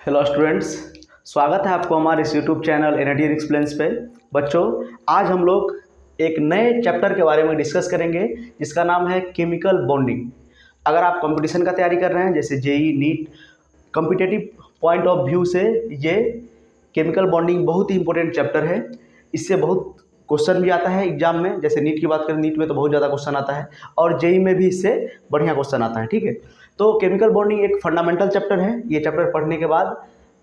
Hello students, स्वागत है आपको हमारे इस यूट्यूब चैनल एनआईटीएन एक्सप्लेन्स पे। बच्चों, आज हम लोग एक नए चैप्टर के बारे में डिस्कस करेंगे जिसका नाम है केमिकल बॉन्डिंग। अगर आप कंपटीशन का तैयारी कर रहे हैं जैसे JEE NEET, competitive point of view से ये केमिकल बॉन्डिंग बहुत ही इंपॉर्टेंट चैप्टर है। इससे बहुत क्वेश्चन भी आता है एग्जाम में। जैसे नीट की बात करें, नीट में तो बहुत ज़्यादा क्वेश्चन आता है और जेई में भी इससे बढ़िया क्वेश्चन आता है। ठीक है, तो केमिकल बॉन्डिंग एक फंडामेंटल चैप्टर है। ये चैप्टर पढ़ने के बाद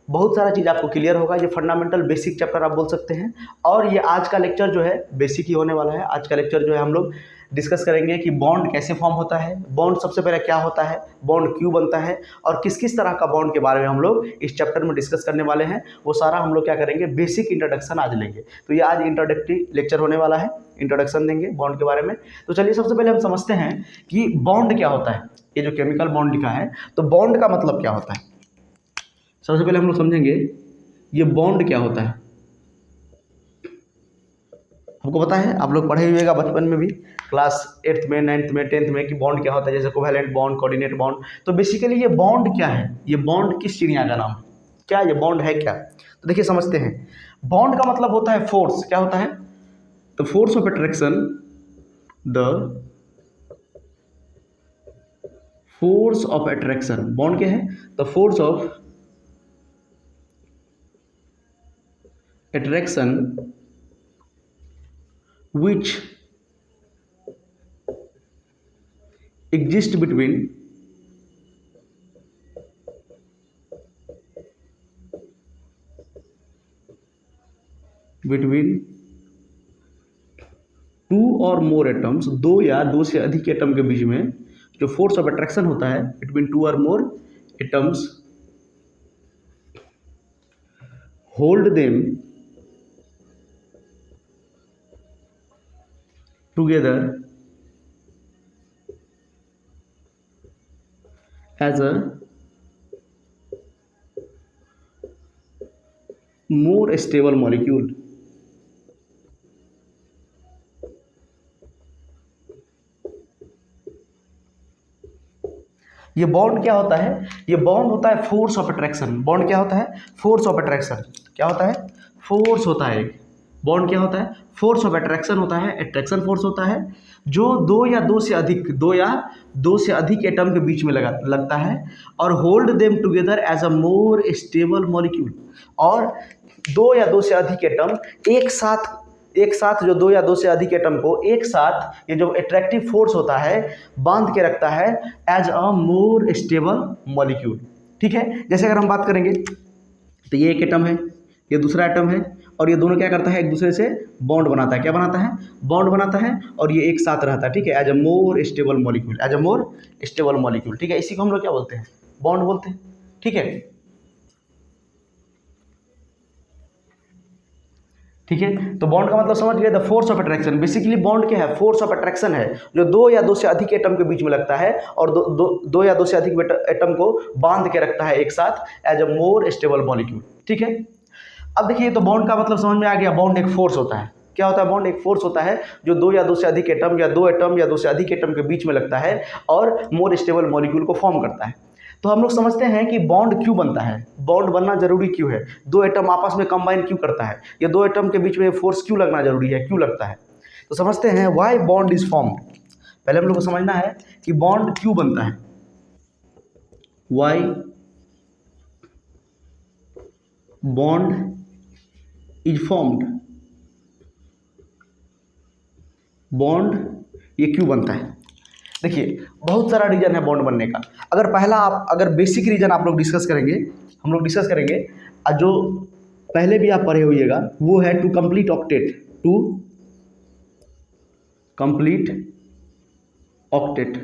बहुत सारा चीज़ आपको क्लियर होगा। ये फंडामेंटल बेसिक चैप्टर आप बोल सकते हैं। और ये आज का लेक्चर जो है बेसिक ही होने वाला है। आज का लेक्चर जो है हम लोग डिस्कस करेंगे कि बॉन्ड कैसे फॉर्म होता है, बॉन्ड सबसे पहले क्या होता है, बॉन्ड क्यों बनता है और किस किस तरह का बॉन्ड के बारे में हम लोग इस चैप्टर में डिस्कस करने वाले हैं। वो सारा हम लोग क्या करेंगे, बेसिक इंट्रोडक्शन आज लेंगे। तो ये आज इंट्रोडक्टरी लेक्चर होने वाला है, इंट्रोडक्शन देंगे बॉन्ड के बारे में। तो चलिए सबसे पहले हम समझते हैं कि बॉन्ड क्या होता है। ये जो केमिकल बॉन्ड लिखा है, तो बॉन्ड का मतलब क्या होता है। सबसे पहले हम लोग समझेंगे ये बॉन्ड क्या होता है। हमको पता है, आप लोग पढ़े हुएगा बचपन में भी, क्लास 8th में, 9th में, 10th में कि बॉन्ड क्या होता है, जैसे कोवैलेंट बॉन्ड, कोऑर्डिनेट बॉन्ड। तो बेसिकली ये बॉन्ड क्या है, ये बॉन्ड किस चिड़िया का नाम है, क्या ये बॉन्ड है क्या। तो देखिए समझते हैं। बॉन्ड का मतलब होता है फोर्स। क्या होता है, the force of attraction, the force of attraction. Bond क्या है, the force of attraction which exist between two or more atoms, दो या दो से अधिक एटम के बीच में जो फोर्स ऑफ अट्रैक्शन होता है between two or more atoms, hold them together as a more stable molecule। ये बॉन्ड क्या होता है, ये बॉन्ड होता है फोर्स ऑफ अट्रैक्शन। बॉन्ड क्या होता है, फोर्स ऑफ अट्रैक्शन। क्या होता है, फोर्स होता है। बॉन्ड क्या होता है, फोर्स ऑफ अट्रैक्शन होता है, अट्रैक्शन फोर्स होता है जो दो या दो से अधिक एटम के बीच में लगता है। और hold them together as a more stable molecule. और दो या दो से अधिक एटम एक साथ जो दो या दो से अधिक एटम को एक साथ, ये जो अट्रैक्टिव फोर्स होता है बांध के रखता है as a more stable molecule. ठीक है, जैसे अगर हम बात करेंगे तो ये एक एटम है, ये दूसरा एटम है, और ये दोनों क्या करता है, एक दूसरे से बॉन्ड बनाता है। क्या बनाता है, बॉन्ड बनाता है, और ये एक साथ रहता है। ठीक है, as a more stable molecule, as a more stable molecule. ठीक है, इसी को हम लोग क्या बोलते हैं, बॉन्ड बोलते हैं। ठीक है, ठीक है, तो बॉन्ड का मतलब समझ गए, the force of attraction. Basically bond क्या है, फोर्स ऑफ अट्रैक्शन है जो दो या दो से अधिक एटम के बीच में लगता है और दो या दो से अधिक एटम को बांध के रखता है एक साथ as a more stable molecule. ठीक है, अब देखिए, तो बॉन्ड का मतलब समझ में आ गया। बॉन्ड एक फोर्स होता है। क्या होता है, बॉन्ड एक फोर्स होता है जो दो या दो से अधिक एटम या दो एटम या दो से अधिक एटम के बीच में लगता है और मोर स्टेबल मॉलिक्यूल को फॉर्म करता है। तो हम लोग समझते हैं कि बॉन्ड क्यों बनता है, बॉन्ड बनना जरूरी क्यों है, दो एटम आपस में कंबाइन क्यों करता है, ये दो एटम के बीच में फोर्स क्यों लगना जरूरी है, क्यों लगता है। तो समझते हैं व्हाई बॉन्ड इज फॉर्म्ड। पहले हम लोग को समझना है कि बॉन्ड क्यों बनता है, why bond is formed. Bond ये क्यों बनता है। देखिए, बहुत सारा रीजन है बॉन्ड बनने का। अगर बेसिक रीजन आप लोग डिस्कस करेंगे, हम लोग डिस्कस करेंगे, और जो पहले भी आप पढ़े होइएगा, वो है to complete octet. To complete octet,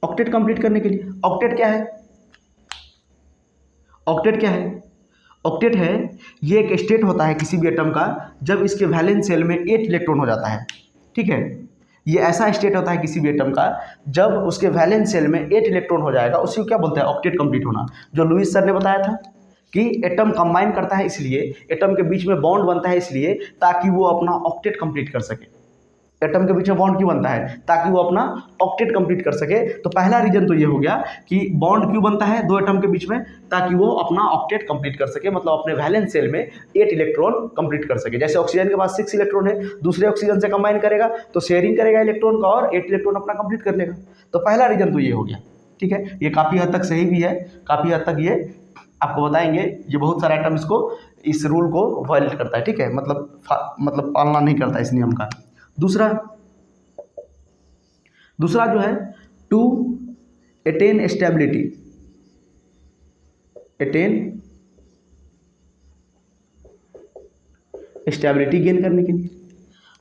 octet complete करने के लिए। ऑक्टेट क्या है, ऑक्टेट क्या है, ऑक्टेट है ये एक स्टेट होता है किसी भी एटम का जब इसके वैलेंस शेल में 8 इलेक्ट्रॉन हो जाता है। ठीक है, ये ऐसा स्टेट होता है किसी भी एटम का जब उसके वैलेंस शेल में 8 इलेक्ट्रॉन हो जाएगा, उसी को क्या बोलते हैं, ऑक्टेट कंप्लीट होना। जो लुईस सर ने बताया था कि एटम कंबाइन करता है इसलिए, एटम के बीच में बॉन्ड बनता है इसलिए ताकि वो अपना ऑक्टेट कंप्लीट कर सके। एटम के बीच में बॉन्ड क्यों बनता है? ताकि वो अपना ऑक्टेट कंप्लीट कर सके। तो पहला रीजन तो ये हो गया कि बॉन्ड क्यों बनता है दो एटम के बीच में, ताकि वो अपना ऑक्टेट कंप्लीट कर सके, मतलब अपने वैलेंस शेल में 8 इलेक्ट्रॉन कंप्लीट कर सके। जैसे ऑक्सीजन के पास 6 इलेक्ट्रॉन है, दूसरे ऑक्सीजन से कंबाइन करेगा तो शेयरिंग करेगा इलेक्ट्रॉन का और 8 इलेक्ट्रॉन अपना कंप्लीट कर लेगा। तो पहला रीजन तो ये हो गया। ठीक है, ये काफ़ी हद तक सही भी है, काफ़ी हद तक ये आपको बताएंगे, ये बहुत सारा एटम इसको इस रूल को वायलेट करता है। ठीक है, मतलब पालना नहीं करता इस नियम का। दूसरा जो है to attain stability, stability gain करने के लिए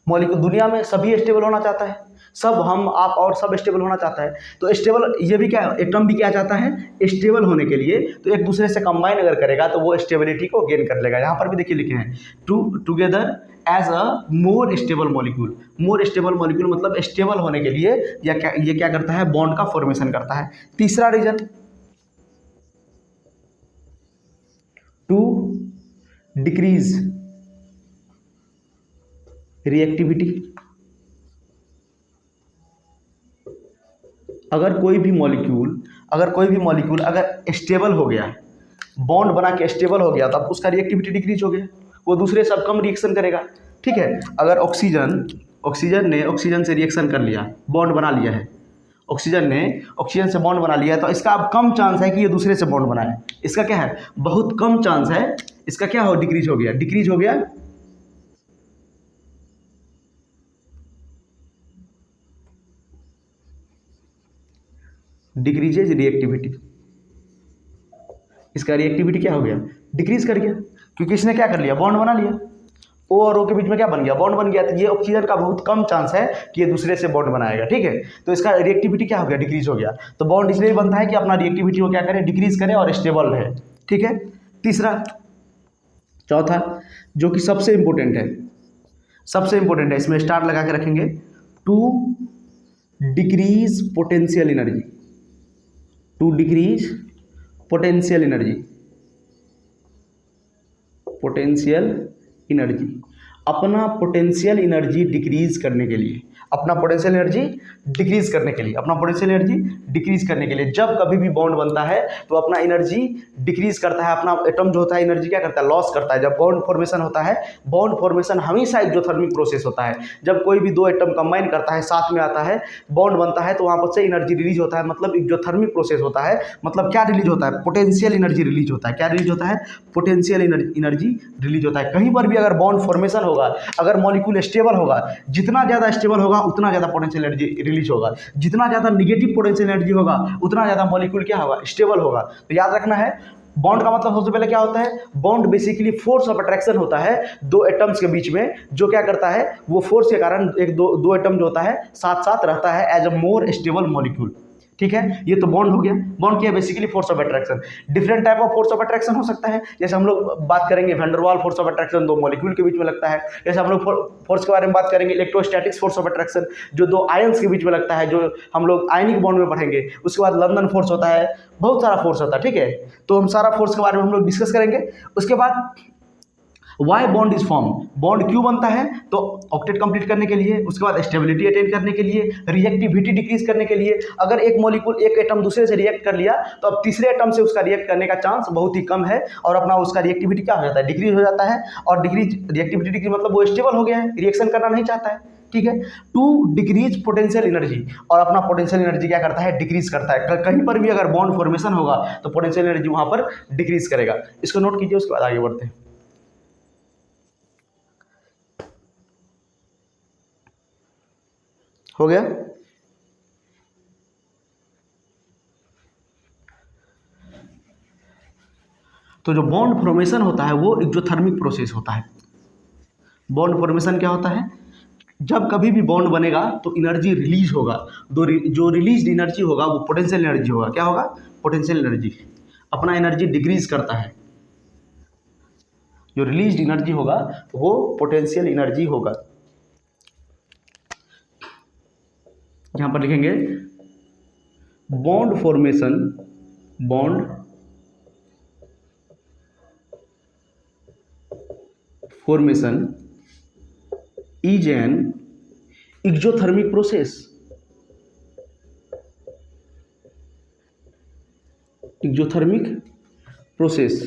मॉलिक्यूल, दुनिया में सभी स्टेबल होना चाहता है, सब हम आप और सब स्टेबल होना चाहता है। तो स्टेबल ये भी क्या, एटम भी क्या चाहता है, स्टेबल होने के लिए तो एक दूसरे से कंबाइन अगर करेगा तो वो स्टेबिलिटी को गेन कर लेगा। यहाँ पर भी देखिए लिखे हैं together as a more stable molecule. More stable molecule मतलब स्टेबल होने के लिए ये क्या करता है, बॉन्ड का फॉर्मेशन करता है। तीसरा रीजन टू डिक्रीज रिएक्टिविटी। अगर कोई भी मॉलिक्यूल अगर स्टेबल हो गया, बॉन्ड बना के स्टेबल हो गया, तो अब उसका रिएक्टिविटी डिक्रीज हो गया, वो दूसरे सब कम रिएक्शन करेगा। ठीक है, अगर ऑक्सीजन ने ऑक्सीजन से रिएक्शन कर लिया, बॉन्ड बना लिया है, ऑक्सीजन ने ऑक्सीजन से बॉन्ड बना लिया है, तो इसका अब कम चांस है कि ये दूसरे से बॉन्ड बनाए। इसका क्या है, बहुत कम चांस है, इसका क्या हो, डिक्रीज हो गया डिक्रीजेज रिएक्टिविटी। इसका रिएक्टिविटी क्या हो गया, डिक्रीज कर गया, क्योंकि इसने क्या कर लिया, बॉन्ड बना लिया। ओ और ओ के बीच में क्या बन गया, बॉन्ड बन गया। तो ये ऑक्सीजन का बहुत कम चांस है कि ये दूसरे से बॉन्ड बनाएगा। ठीक है, तो इसका रिएक्टिविटी क्या हो गया, डिक्रीज हो गया। तो बॉन्ड इसलिए बनता है कि अपना रिएक्टिविटी को क्या करे, डिक्रीज करे और स्टेबल रहे। ठीक है, चौथा जो कि सबसे इंपॉर्टेंट है, इसमें स्टार लगा के रखेंगे, टू डिक्रीज पोटेंशियल एनर्जी। अपना पोटेंशियल एनर्जी डिक्रीज करने के लिए, जब कभी भी बॉन्ड बनता है तो अपना एनर्जी डिक्रीज करता है, अपना एटम जो होता है एनर्जी क्या करता है, लॉस करता है। जब बॉन्ड फॉर्मेशन होता है, बॉन्ड फॉर्मेशन हमेशा एक्सोथर्मिक प्रोसेस होता है। जब कोई भी दो एटम कंबाइन करता है, साथ में आता है, बॉन्ड बनता है, तो वहाँ पर से एनर्जी रिलीज होता है, मतलब एक्सोथर्मिक प्रोसेस होता है। मतलब क्या रिलीज होता है, पोटेंशियल एनर्जी रिलीज होता है। क्या रिलीज होता है, पोटेंशियल एनर्जी रिलीज होता है। कहीं पर भी अगर बॉन्ड फॉर्मेशन होगा, अगर मॉलिक्यूल स्टेबल होगा, जितना ज़्यादा स्टेबल होगा उतना ज़्यादा पोटेंशियल एनर्जी रिलीज होगा, जितना ज़्यादा निगेटिव पोटेंशियल एनर्जी होगा उतना ज़्यादा मॉलिक्यूल क्या होगा, स्टेबल होगा। तो याद रखना है, बॉन्ड का मतलब सबसे पहले क्या होता है, bond basically force of attraction होता है दो एटम्स के बीच में, जो क्या करता है, वो फोर्स के कारण एक दो एटम जो होता है साथ साथ रहता है as a more stable molecule. ठीक है, ये तो बॉन्ड हो गया। बॉन्ड क्या है, basically force of attraction. Different type of force of attraction हो सकता है, जैसे हम लोग बात करेंगे van der Waals force of attraction, दो मॉलिक्यूल के बीच में लगता है। जैसे हम लोग फोर्स के बारे में बात करेंगे, इलेक्ट्रोस्टैटिक्स फोर्स ऑफ अट्रैक्शन, जो दो आयंस के बीच में लगता है, जो हम लोग आयनिक बॉन्ड में पढ़ेंगे। उसके बाद लंदन फोर्स होता है, बहुत सारा फोर्स होता है। ठीक है, तो हम सारा फोर्स के बारे में हम लोग डिस्कस करेंगे। उसके बाद why bond is form, bond क्यों बनता है, तो ऑक्टेट कंप्लीट करने के लिए, उसके बाद स्टेबिलिटी अटेन करने के लिए, रिएक्टिविटी डिक्रीज करने के लिए। अगर एक मॉलिक्यूल एक एटम दूसरे से रिएक्ट कर लिया तो अब तीसरे एटम से उसका रिएक्ट करने का चांस बहुत ही कम है, और अपना उसका रिएक्टिविटी क्या हो जाता है, डिक्रीज हो जाता है। और रिएक्टिविटी डिक्रीज मतलब वो स्टेबल हो गया है, रिएक्शन करना नहीं चाहता है। ठीक है, टू डिक्रीज पोटेंशियल एनर्जी, और अपना पोटेंशियल एनर्जी क्या करता है, डिक्रीज करता है। कहीं पर भी अगर बॉन्ड फॉर्मेशन होगा तो पोटेंशियल एनर्जी वहां पर डिक्रीज करेगा। इसको नोट कीजिए, उसके बाद आगे बढ़ते हैं। हो गया, तो जो बॉन्ड फॉर्मेशन होता है वो एक्सोथर्मिक प्रोसेस होता है। बॉन्ड फॉर्मेशन क्या होता है, जब कभी भी बॉन्ड बनेगा तो एनर्जी रिलीज होगा, जो रिलीज एनर्जी होगा वो पोटेंशियल एनर्जी होगा। क्या होगा, पोटेंशियल एनर्जी। अपना एनर्जी डिक्रीज करता है, जो रिलीज एनर्जी होगा वो पोटेंशियल एनर्जी होगा। यहां पर लिखेंगे bond formation is an exothermic process, exothermic process,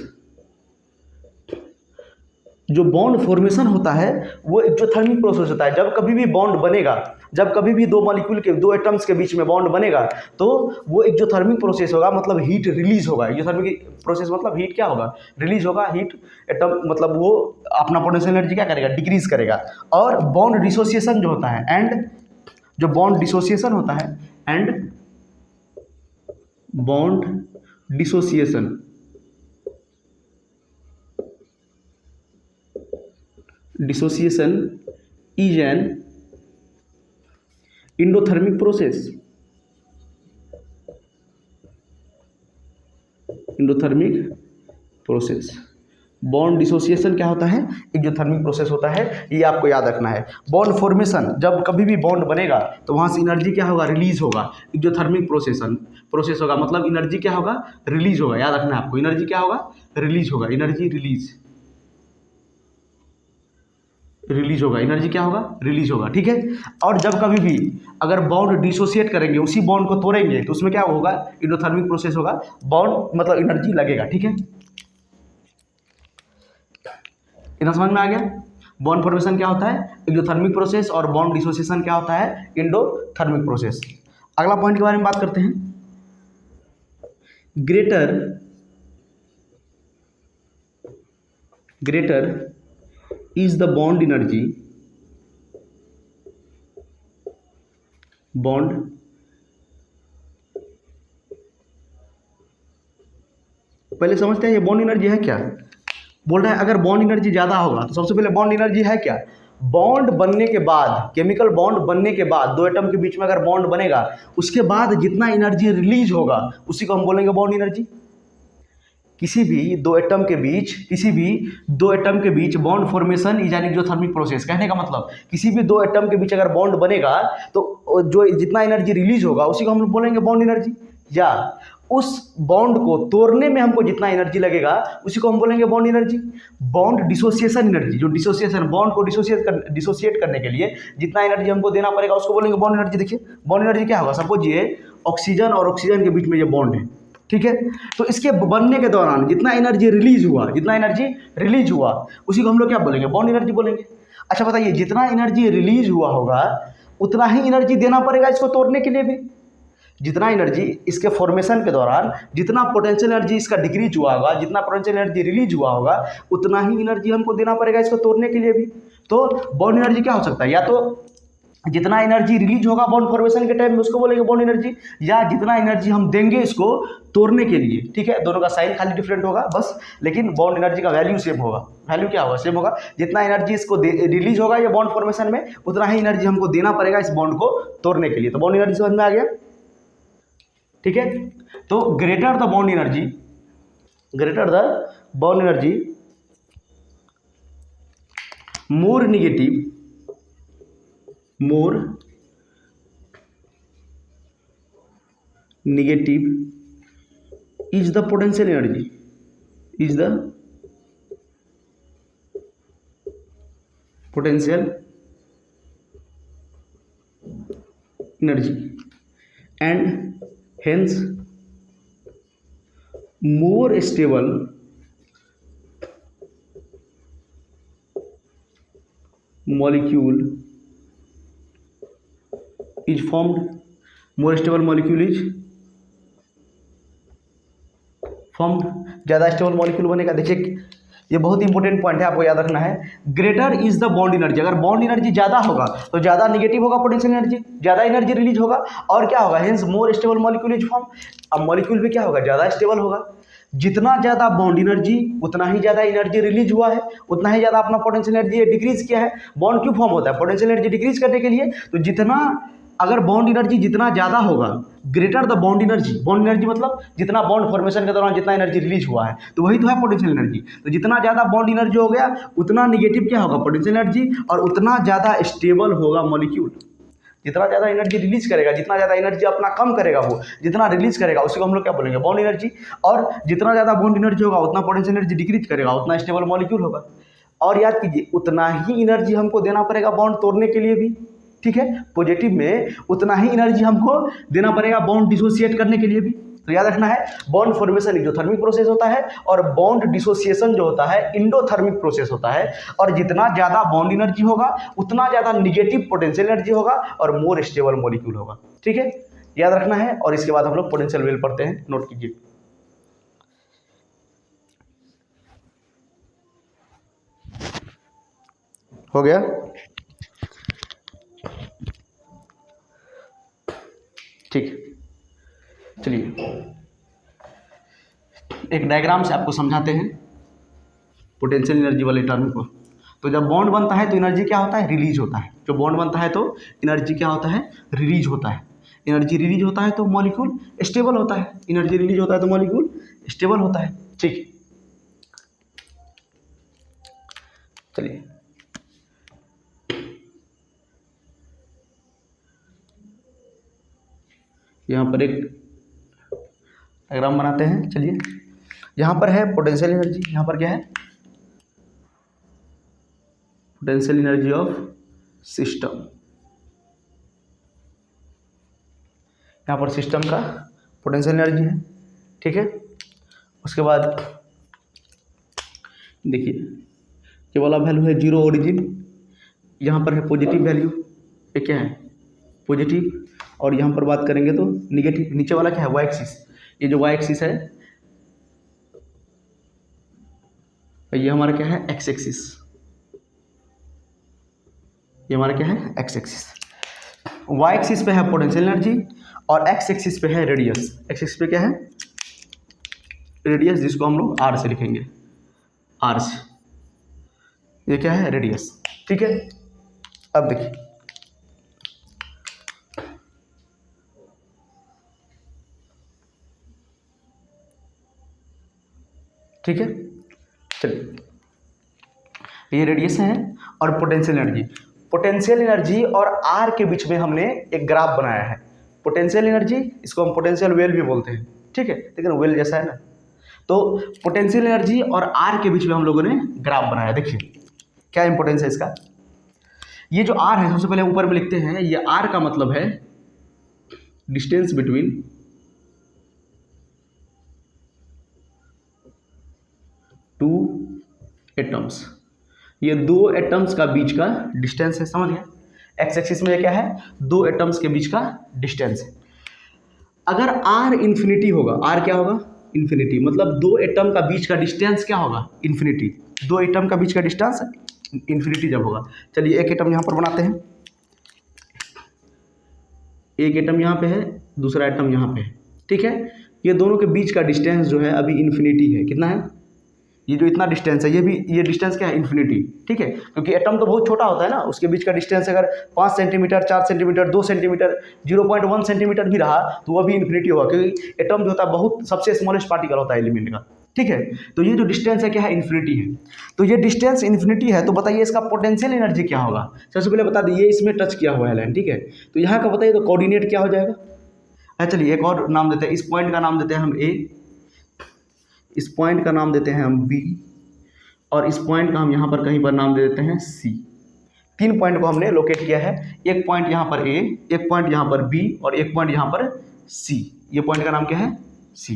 जो बॉन्ड फॉर्मेशन होता है वो एक्सोथर्मिक प्रोसेस होता है। जब कभी भी बॉन्ड बनेगा, जब कभी भी दो मॉलिक्यूल के, दो एटम्स के बीच में बॉन्ड बनेगा, तो वो एक्सोथर्मिक प्रोसेस होगा, मतलब हीट रिलीज होगा। एक्सोथर्मिक प्रोसेस मतलब हीट क्या होगा, रिलीज होगा हीट। एटम मतलब वो अपना पोटेंशियल एनर्जी क्या करेगा, डिक्रीज करेगा। और बॉन्ड डिसोसिएशन जो होता है, एंड जो बॉन्ड डिसोसिएशन होता है, and bond dissociation, dissociation is an endothermic process, endothermic process। Bond dissociation क्या होता है, एक्सोथर्मिक प्रोसेस होता है, ये आपको याद रखना है। बॉन्ड फॉर्मेशन, जब कभी भी बॉन्ड बनेगा तो वहाँ से एनर्जी क्या होगा, रिलीज होगा, एक्सोथर्मिक प्रोसेस होगा, मतलब एनर्जी क्या होगा, रिलीज होगा। याद रखना है आपको, एनर्जी क्या होगा, रिलीज होगा, एनर्जी रिलीज होगा, एनर्जी क्या होगा, रिलीज होगा, ठीक है। और जब कभी भी अगर बॉन्ड डिसोसिएट करेंगे, उसी बॉन्ड को तोड़ेंगे, तो उसमें क्या होगा, एंडोथर्मिक प्रोसेस होगा, बॉन्ड मतलब एनर्जी लगेगा, ठीक है। इतना समझ में आ गया। बॉन्ड फॉर्मेशन क्या होता है, एक्सोथर्मिक प्रोसेस, और बॉन्ड डिसोसिएशन क्या होता है, एंडोथर्मिक प्रोसेस। अगला पॉइंट के बारे में बात करते हैं। Greater is the bond energy, bond पहले समझते हैं ये बॉन्ड एनर्जी है क्या। बोल रहा है अगर बॉन्ड एनर्जी ज़्यादा होगा तो सबसे पहले बॉन्ड एनर्जी है क्या, बॉन्ड बनने के बाद, केमिकल बॉन्ड बनने के बाद, दो एटम के बीच में अगर बॉन्ड बनेगा, उसके बाद जितना एनर्जी रिलीज होगा उसी को हम बोलेंगे बॉन्ड एनर्जी। किसी भी दो एटम के बीच bond formation is an exothermic process. कहने का मतलब किसी भी दो एटम के बीच अगर बॉन्ड बनेगा तो जो जितना एनर्जी रिलीज होगा उसी को हम लोग बोलेंगे बॉन्ड एनर्जी। या उस बॉन्ड को तोड़ने में हमको जितना एनर्जी लगेगा उसी को हम बोलेंगे bond energy. Bond dissociation energy, जो डिसोसिएशन, बॉन्ड को डिसोसिएट करने के लिए जितना एनर्जी हमको देना पड़ेगा उसको बोलेंगे बॉन्ड एनर्जी। देखिए बॉन्ड एनर्जी क्या होगा, सपोज ये ऑक्सीजन और ऑक्सीजन के बीच में ये बॉन्ड है, ठीक है। तो इसके बनने के दौरान जितना एनर्जी रिलीज हुआ उसी को हम लोग क्या बोलेंगे, बॉन्ड एनर्जी बोलेंगे। अच्छा बताइए, जितना एनर्जी रिलीज हुआ होगा उतना ही एनर्जी देना पड़ेगा इसको तोड़ने के लिए भी। जितना एनर्जी इसके फॉर्मेशन के दौरान, जितना पोटेंशियल एनर्जी इसका डिक्रीज हुआ होगा, जितना पोटेंशियल एनर्जी रिलीज हुआ होगा, उतना ही एनर्जी हमको देना पड़ेगा इसको तोड़ने के लिए भी। तो बॉन्ड एनर्जी क्या हो सकता है, या तो जितना एनर्जी रिलीज होगा बॉन्ड फॉर्मेशन के टाइम में उसको बोलेंगे बॉन्ड एनर्जी, या जितना एनर्जी हम देंगे इसको तोड़ने के लिए, ठीक है। दोनों का साइन खाली डिफरेंट होगा बस, लेकिन बॉन्ड एनर्जी का वैल्यू सेम होगा। वैल्यू क्या होगा, सेम होगा। जितना एनर्जी इसको रिलीज होगा ये बॉन्ड फॉर्मेशन में, उतना ही एनर्जी हमको देना पड़ेगा इस बॉन्ड को तोड़ने के लिए। तो बॉन्ड एनर्जी समझ में आ गया, ठीक है। तो greater the bond energy more negative is the potential energy, and hence more stable molecule is formed, ज़्यादा स्टेबल मॉलिक्यूल बनेगा। देखिए ये बहुत इंपॉर्टेंट पॉइंट है, आपको याद रखना है। Greater is the bond energy, अगर बॉन्ड एनर्जी ज़्यादा होगा तो ज़्यादा निगेटिव होगा पोटेंशियल एनर्जी, ज़्यादा एनर्जी रिलीज होगा, और क्या होगा, hence more stable molecule is form. अब मॉलिक्यूल भी क्या होगा, ज़्यादा स्टेबल होगा। जितना ज़्यादा बॉन्ड एनर्जी उतना ही ज़्यादा एनर्जी रिलीज हुआ है, उतना ही ज़्यादा अपना पोटेंशियल एनर्जी डिक्रीज किया है। बॉन्ड क्यों फॉर्म होता है, पोटेंशियल एनर्जी डिक्रीज करने के लिए। तो जितना अगर बॉन्ड एनर्जी जितना ज़्यादा होगा, ग्रेटर द बॉन्ड एनर्जी मतलब जितना बॉन्ड फॉर्मेशन के दौरान जितना एनर्जी रिलीज हुआ है, तो वही तो है पोटेंशियल एनर्जी। तो जितना ज़्यादा बॉन्ड एनर्जी हो गया उतना निगेटिव क्या होगा, पोटेंशियल एनर्जी, और उतना ज़्यादा स्टेबल होगा मॉलिक्यूल। जितना ज़्यादा एनर्जी रिलीज करेगा, जितना ज़्यादा एनर्जी अपना कम करेगा, वो जितना रिलीज करेगा उसी को हम लोग क्या बोलेंगे, बॉन्ड एनर्जी। और जितना ज़्यादा बॉन्ड एनर्जी होगा उतना पोटेंशियल एनर्जी डिक्रीज करेगा, उतना स्टेबल मॉलिक्यूल होगा। और याद कीजिए उतना ही एनर्जी हमको देना पड़ेगा बॉन्ड तोड़ने के लिए भी, ठीक है। पॉजिटिव में उतना ही एनर्जी हमको देना पड़ेगा बॉन्ड डिसोसिएट करने के लिए भी। तो याद रखना है, बॉन्ड फॉर्मेशन एक्सोथर्मिक प्रोसेस होता है और बॉन्ड डिसोसिएशन जो होता है इंडोथर्मिक प्रोसेस होता है। और जितना ज़्यादा बॉन्ड एनर्जी होगा उतना ज़्यादा निगेटिव पोटेंशियल एनर्जी होगा और मोर स्टेबल मॉलिक्यूल होगा, ठीक है, याद रखना है। और इसके बाद हम लोग पोटेंशियल वेल पढ़ते हैं, नोट कीजिए। हो गया, ठीक। चलिए एक डायग्राम से आपको समझाते हैं पोटेंशियल एनर्जी वाले टर्म को। तो जब बॉन्ड बनता है तो एनर्जी क्या होता है, रिलीज होता है। जो बॉन्ड बनता है तो एनर्जी क्या होता है, रिलीज होता है। एनर्जी रिलीज होता है तो मॉलिक्यूल स्टेबल होता है। एनर्जी रिलीज होता है तो मॉलिक्यूल स्टेबल होता है, ठीक। चलिए यहाँ पर एक डायग्राम बनाते हैं। चलिए यहाँ पर है पोटेंशियल एनर्जी, यहाँ पर क्या है, पोटेंशियल एनर्जी ऑफ सिस्टम। यहाँ पर सिस्टम का पोटेंशियल एनर्जी है, ठीक है। उसके बाद देखिए ये वाला वैल्यू है जीरो ओरिजिन, यहाँ पर है पॉजिटिव वैल्यू, ये क्या है पॉजिटिव। और यहाँ पर बात करेंगे तो निगेटिव। नीचे वाला क्या है, वाई एक्सिस। ये जो वाई एक्सिस है ये हमारा क्या है, एक्स एक्सिस। ये हमारा क्या है, एक्स एक्सिस। वाई एक्सिस पे है पोटेंशियल एनर्जी और एक्स एक्सिस पे है रेडियस। एक्स एक्सिस पे क्या है, रेडियस, जिसको हम लोग आर से लिखेंगे, आर से। ये क्या है, रेडियस, ठीक है। अब देखिए ठीक है, चलिए ये रेडियस है और पोटेंशियल एनर्जी। पोटेंशियल एनर्जी और आर के बीच में हमने एक ग्राफ बनाया है। पोटेंशियल एनर्जी, इसको हम पोटेंशियल वेल भी बोलते हैं, ठीक है, लेकिन वेल जैसा है ना। तो पोटेंशियल एनर्जी और आर के बीच में हम लोगों ने ग्राफ बनाया। देखिए क्या इंपॉर्टेंस है इसका। ये जो आर है, सबसे पहले ऊपर में लिखते हैं, ये आर का मतलब है डिस्टेंस बिटवीन टू एटम्स। ये दो एटम्स का बीच का डिस्टेंस है, समझ गए। एक्स एक्सिस में क्या है, दो एटम्स के बीच का डिस्टेंस है। अगर आर इन्फिनिटी होगा, आर क्या होगा, इन्फिनिटी, मतलब दो एटम का बीच का डिस्टेंस क्या होगा, इन्फिनिटी। दो एटम का बीच का डिस्टेंस इन्फिनिटी जब होगा। चलिए एक एटम यहाँ पर बनाते हैं, एक एटम यहाँ पे है, दूसरा एटम यहाँ पे है, ठीक है। ये दोनों के बीच का डिस्टेंस जो है अभी इन्फिनिटी है। कितना है, ये जो इतना डिस्टेंस है, ये भी, ये डिस्टेंस क्या है, इन्फिनिटी, ठीक है। क्योंकि एटम तो बहुत छोटा होता है ना, उसके बीच का डिस्टेंस अगर 5 सेंटीमीटर, 4 सेंटीमीटर, 2 सेंटीमीटर, 0.1 सेंटीमीटर भी रहा तो वह भी इन्फिनिटी होगा, क्योंकि एटम जो होता है बहुत सबसे स्मॉलेस्ट पार्टिकल होता है एलिमेंट का, ठीक है। तो ये जो डिस्टेंस है क्या है, इन्फिनिटी है। तो ये डिस्टेंस इन्फिनिटी है, तो बताइए इसका पोटेंशियल एनर्जी क्या होगा। सबसे पहले बता दीजिए, इसमें टच किया हुआ है लाइन, ठीक है। तो यहाँ का बताइए, तो कोऑर्डिनेट क्या हो जाएगा। चलिए एक और नाम देते हैं, इस पॉइंट का नाम देते हैं हम ए, इस पॉइंट का नाम देते हैं हम बी, और इस पॉइंट का हम यहाँ पर कहीं पर नाम दे देते हैं सी। 3 पॉइंट को हमने लोकेट किया है, एक पॉइंट यहाँ पर ए, एक पॉइंट यहाँ पर बी और एक पॉइंट यहाँ पर सी। ये पॉइंट का नाम क्या है, सी,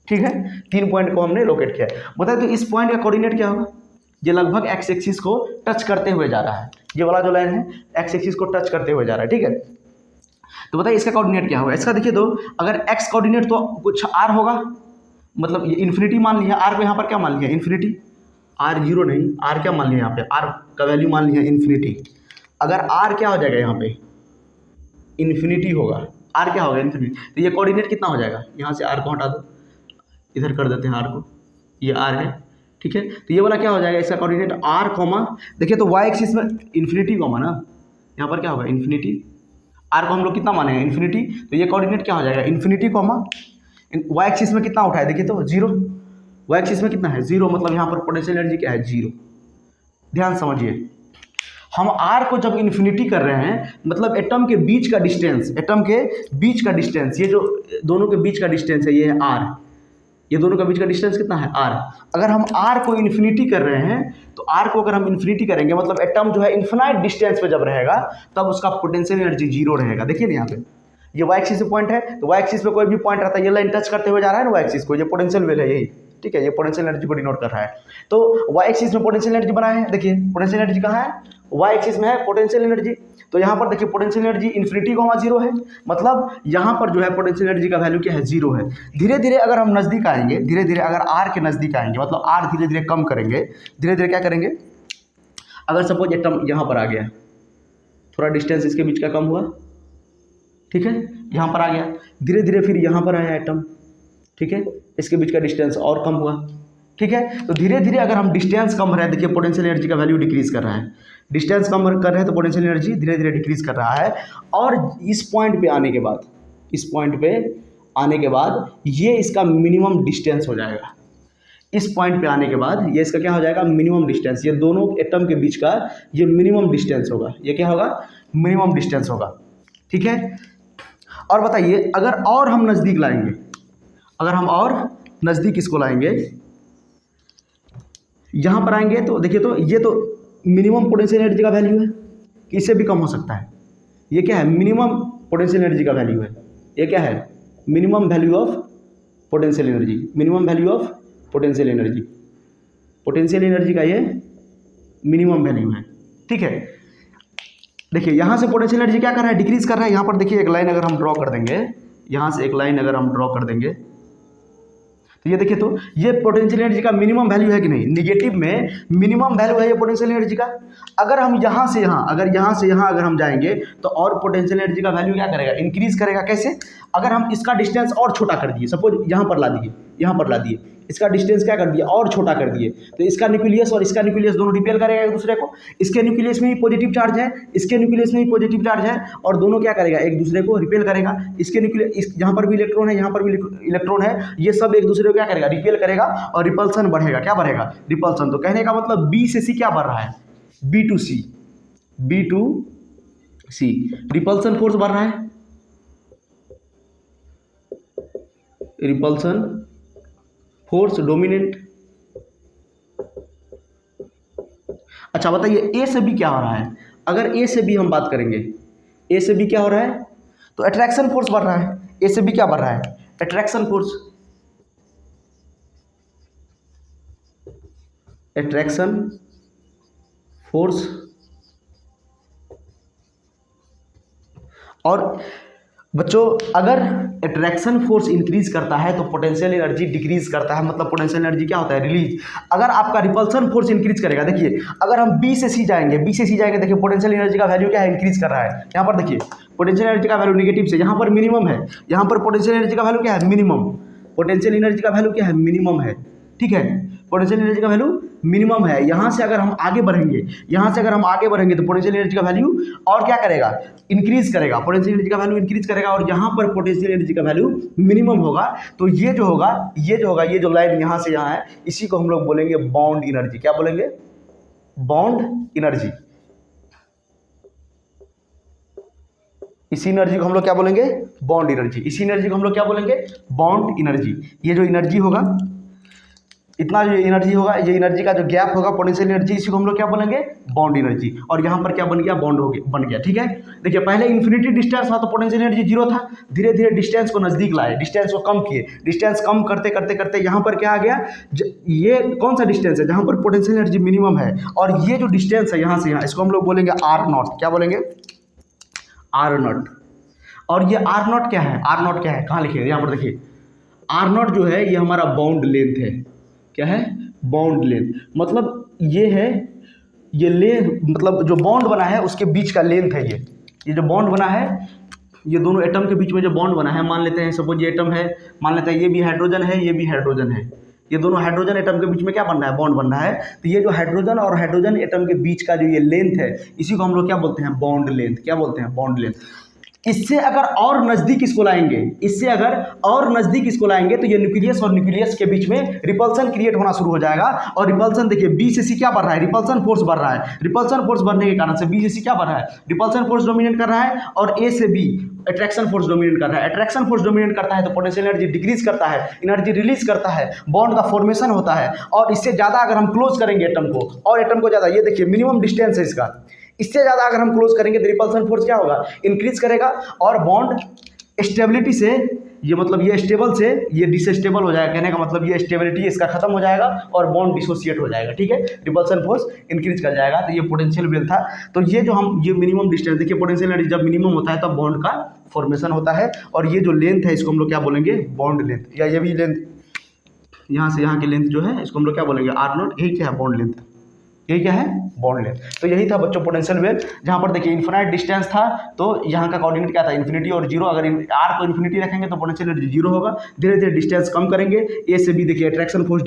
ठीक है। 3 पॉइंट को हमने लोकेट किया है। बताए तो इस पॉइंट का कोऑर्डिनेट क्या होगा। ये लगभग एक्स एक्सिस को टच करते हुए जा रहा है, ये वाला जो लाइन है एक्स एक्सिस को टच करते हुए जा रहा है, ठीक है। तो बताइए इसका कोऑर्डिनेट क्या होगा। इसका देखिए, तो अगर एक्स कोऑर्डिनेट तो कुछ आर होगा, मतलब ये इन्फिनिटी मान लिया, आर को यहाँ पर क्या मान लिया, इन्फिनिटी। आर जीरो नहीं, आर क्या मान लिया यहाँ पे, आर का वैल्यू मान लिया इन्फिनिटी। अगर आर क्या हो जाएगा यहाँ पे, इन्फिनिटी होगा, आर क्या होगा, इन्फिनिटी। तो ये कोऑर्डिनेट कितना हो जाएगा, यहाँ से आर को हटा दो, इधर कर देते हैं आर को, ये आर है, ठीक है। तो ये वाला क्या हो जाएगा, इसका कोऑर्डिनेट आर कॉमा, देखिए तो वाई एक्सिस में इन्फिनिटी कॉमा ना, यहाँ पर क्या होगा, इन्फिनिटी। आर को हम लोग कितना मानेंगे, इन्फिनिटी। तो ये कोऑर्डिनेट क्या हो जाएगा, इन्फिनिटी कॉमा, वाई एक्सिस में कितना उठाए, देखिए तो जीरो। वाई एक्सिस में कितना है, जीरो, मतलब यहाँ पर पोटेंशियल एनर्जी क्या है, जीरो। ध्यान समझिए, हम आर को जब इन्फिनिटी कर रहे हैं, मतलब एटम के बीच का डिस्टेंस, एटम के बीच का डिस्टेंस, ये जो दोनों के बीच का डिस्टेंस है ये है आर, ये दोनों का बीच का डिस्टेंस कितना है r। अगर हम r को इन्फिनिटी कर रहे हैं तो r को अगर हम इन्फिनिटी करेंगे मतलब एटम जो है इन्फिनाइट डिस्टेंस पे जब रहेगा तब उसका पोटेंशियल एनर्जी जीरो रहेगा। देखिए ना यहाँ पे ये वाई एक्सिस पे पॉइंट है, तो वाई एक्सिस पे कोई भी पॉइंट रहता है, ये लाइन टच करते हुए जा रहा है ना वाई एक्सिस को, ये पोटेंशियल वेल है यही, ठीक है, ये पोटेंशियल एनर्जी को डिनोट कर रहा है। तो वाई एक्सिस में पोटेंशियल एनर्जी बना है, देखिए पोटेंशियल एनर्जी कहाँ है, वाई एक्सिस में है पोटेंशियल एनर्जी। तो यहाँ पर देखिए पोटेंशियल एनर्जी इन्फिनिटी को जीरो है, मतलब यहाँ पर जो है पोटेंशियल एनर्जी का वैल्यू क्या है, जीरो है। धीरे धीरे अगर हम नज़दीक आएंगे, धीरे धीरे अगर आर के नज़दीक आएंगे, मतलब आर धीरे धीरे कम करेंगे, धीरे धीरे क्या करेंगे, अगर सपोज एटम यहाँ पर आ गया, थोड़ा डिस्टेंस इसके बीच का कम हुआ, ठीक है, यहाँ पर आ गया, धीरे धीरे फिर यहाँ पर आया एटम, ठीक है, इसके बीच का डिस्टेंस और कम हुआ, ठीक है। तो धीरे धीरे अगर हम डिस्टेंस कम रहे हैं, देखिए पोटेंशियल एनर्जी का वैल्यू डिक्रीज कर रहा है, डिस्टेंस कम कर रहे हैं तो पोटेंशियल एनर्जी धीरे धीरे डिक्रीज कर रहा है। और इस पॉइंट पे आने के बाद, इस पॉइंट पे आने के बाद ये इसका मिनिमम डिस्टेंस हो जाएगा। इस पॉइंट पे आने के बाद ये इसका क्या हो जाएगा, मिनिमम डिस्टेंस, ये दोनों एटम के बीच का ये मिनिमम डिस्टेंस होगा, ये क्या होगा, मिनिमम डिस्टेंस होगा, ठीक है। और बताइए अगर और हम नज़दीक लाएंगे, अगर हम और नज़दीक इसको लाएंगे, यहाँ पर आएंगे तो देखिए, तो ये तो मिनिमम पोटेंशियल एनर्जी का वैल्यू है, इससे भी कम हो सकता है, ये क्या है, मिनिमम पोटेंशियल एनर्जी का वैल्यू है, ये क्या है, minimum value of potential energy, minimum value of potential energy, potential energy का ये मिनिमम वैल्यू है, ठीक है। देखिए यहाँ से पोटेंशियल एनर्जी क्या कर रहा है, डिक्रीज कर रहा है। यहाँ पर देखिए एक लाइन अगर हम ड्रॉ कर देंगे, यहाँ से एक लाइन अगर हम ड्रॉ कर देंगे तो ये देखिए, तो ये पोटेंशियल एनर्जी का मिनिमम वैल्यू है कि नहीं, निगेटिव में मिनिमम वैल्यू है ये पोटेंशियल एनर्जी का। अगर हम यहाँ से यहाँ, अगर यहाँ से यहाँ अगर हम जाएंगे तो और पोटेंशियल एनर्जी का वैल्यू क्या करेगा, इंक्रीज करेगा। कैसे, अगर हम इसका डिस्टेंस और छोटा कर दिए, सपोज यहाँ पर ला दिए, यहाँ पर ला दिए, इसका डिस्टेंस क्या कर दिया, और छोटा कर दिए, तो इसका न्यूक्लियस और इसका न्यूक्लियस दोनों रिपेल करेगा एक दूसरे को। इसके न्यूक्लियस में भी पॉजिटिव चार्ज है, इसके न्यूक्लियस में भी पॉजिटिव चार्ज है, और दोनों क्या करेगा, एक दूसरे को रिपेल करेगा। इसके न्यूक्लियस, यहाँ पर भी इलेक्ट्रॉन है, यहाँ पर भी इलेक्ट्रॉन है, ये सब एक दूसरे को क्या करेगा, रिपेल करेगा, और रिपल्सन बढ़ेगा। क्या बढ़ेगा, रिपल्सन। तो कहने का मतलब बी से सी क्या बढ़ रहा है, B to C, B to C, repulsion force बढ़ रहा है, रिपल्सन फोर्स डोमिनेंट। अच्छा बताइए ए से बी क्या हो रहा है, अगर ए से बी हम बात करेंगे, ए से बी क्या हो रहा है, तो अट्रैक्शन फोर्स बढ़ रहा है। ए से बी क्या बढ़ रहा है, अट्रैक्शन फोर्स, अट्रैक्शन फोर्स। और बच्चों अगर अट्रैक्शन फोर्स इंक्रीज करता है तो पोटेंशियल एनर्जी डिक्रीज करता है, मतलब पोटेंशियल एनर्जी क्या होता है, रिलीज। अगर आपका रिपल्सन फोर्स इंक्रीज करेगा, देखिए अगर हम बी से सी जाएंगे, बी से सी जाएंगे, देखिए पोटेंशियल एनर्जी का वैल्यू क्या है, इंक्रीज कर रहा है। यहाँ पर देखिए पोटेंशियल एनर्जी का वैल्यू निगेटिव से, यहाँ पर मिनिमम है, यहाँ पर पोटेंशियल एनर्जी का वैल्यू क्या है, मिनिमम, पोटेंशियल एनर्जी का वैल्यू क्या है, मिनिमम है, ठीक है, पोटेंशियल एनर्जी का वैल्यू मिनिमम है। यहाँ से अगर हम आगे बढ़ेंगे, यहाँ से अगर हम आगे बढ़ेंगे तो पोटेंशियल एनर्जी का वैल्यू और क्या करेगा, इंक्रीज करेगा, पोटेंशियल एनर्जी का वैल्यू इंक्रीज करेगा, और यहाँ पर पोटेंशियल एनर्जी का वैल्यू मिनिमम होगा। तो ये जो होगा, ये जो होगा, ये जो लाइन यहाँ से यहाँ है, इसी को हम लोग बोलेंगे बाउंड एनर्जी। क्या बोलेंगे, बाउंड एनर्जी। इसी एनर्जी को हम लोग क्या बोलेंगे, बाउंड एनर्जी। इसी एनर्जी को हम लोग क्या बोलेंगे, बाउंड एनर्जी। ये जो एनर्जी होगा, इतना जो एनर्जी होगा, ये एनर्जी का जो गैप होगा, पोटेंशियल एनर्जी, इसी को हम लोग क्या बोलेंगे, बाउंड एनर्जी। और यहाँ पर क्या बन गया, बाउंड हो गया, बन गया, ठीक है। देखिए पहले इन्फिनिटी डिस्टेंस था तो पोटेंशियल एनर्जी जीरो था, धीरे धीरे डिस्टेंस को नजदीक लाए, डिस्टेंस को कम किए, डिस्टेंस कम करते करते करते यहाँ पर क्या आ गया, ये कौन सा डिस्टेंस है, जहाँ पर पोटेंशियल एनर्जी मिनिमम है, और ये जो डिस्टेंस है यहाँ से यहाँ, इसको हम लोग बोलेंगे आर नॉट। क्या बोलेंगे, आर नॉट। और ये आर नॉट क्या है, आर नॉट क्या है, कहाँ लिखे, यहाँ पर देखिए, आर नॉट जो है ये हमारा बाउंड लेंथ है। क्या है, बाउंड लेंथ, मतलब ये है, ये लेंथ, मतलब जो बॉन्ड बना है उसके बीच का लेंथ है ये जो बॉन्ड बना है, ये दोनों एटम के बीच में जो बॉन्ड बना है, मान लेते हैं सपोज ये एटम है, मान लेते हैं ये भी हाइड्रोजन है, ये भी हाइड्रोजन है, ये दोनों हाइड्रोजन एटम के बीच में क्या बन रहा है, बॉन्ड बन रहा है। तो ये जो हाइड्रोजन और हाइड्रोजन एटम के बीच का जो ये लेंथ है, इसी को हम लोग क्या बोलते हैं, बॉन्ड लेंथ। क्या बोलते हैं, बॉन्ड लेंथ। इससे अगर और नज़दीक इसको लाएंगे, इससे अगर और नज़दीक इसको लाएंगे तो ये न्यूक्लियस और न्यूक्लियस के बीच में रिपल्सन क्रिएट होना शुरू हो जाएगा। और रिपल्सन देखिए बी से सी क्या बढ़ रहा है, रिपल्सन फोर्स बढ़ रहा है। रिपल्सन फोर्स बढ़ने के कारण से बी से सी क्या बढ़ रहा है, रिपल्सन फोर्स डोमिनेट कर रहा है, और ए से बी अट्रैक्शन फोर्स डोमिनेट कर रहा है। अट्रैक्शन फोर्स डोमिनेट करता है तो पोटेंशियल एनर्जी डिक्रीज करता है, एनर्जी रिलीज करता है, बॉन्ड का फॉर्मेशन होता है। और इससे ज़्यादा अगर हम क्लोज करेंगे एटम को, और एटम को ज़्यादा, ये देखिए मिनिमम डिस्टेंस है इसका, इससे ज़्यादा अगर हम क्लोज करेंगे तो रिपल्सन फोर्स क्या होगा, इंक्रीज करेगा, और बॉन्ड स्टेबिलिटी से, ये मतलब ये स्टेबल से ये डिसस्टेबल हो जाएगा। कहने का मतलब ये स्टेबिलिटी इसका खत्म हो जाएगा और बॉन्ड डिसोसिएट हो जाएगा। ठीक है, रिपल्सन फोर्स इंक्रीज कर जाएगा। तो ये पोटेंशियल वेल था। तो ये जो हम ये मिनिमम डिस्टेंस देखिए, पोटेंशियल एनर्जी जब मिनिमम होता है तब बॉन्ड का फॉर्मेशन होता है। और ये जो लेंथ है इसको हम लोग क्या बोलेंगे, बॉन्ड लेंथ, या ये भी लेंथ, यहाँ से यहाँ की लेंथ जो है इसको हम लोग क्या बोलेंगे, आर नॉट। यही क्या है, बॉन्ड लेंथ। यही क्या है, बॉन्ड लेंथ। तो यही था बच्चों पोटेंशियल वेल, जहाँ पर देखिए इन्फिनाइट डिस्टेंस था तो यहाँ का कोऑर्डिनेट क्या था, इन्फिनिटी और जीरो। अगर आर को इन्फिनिटी रखेंगे तो पोटेंशियल एनर्जी जीरो होगा। धीरे धीरे डिस्टेंस कम करेंगे, ए से बी देखिए अट्रैक्शन फोर्स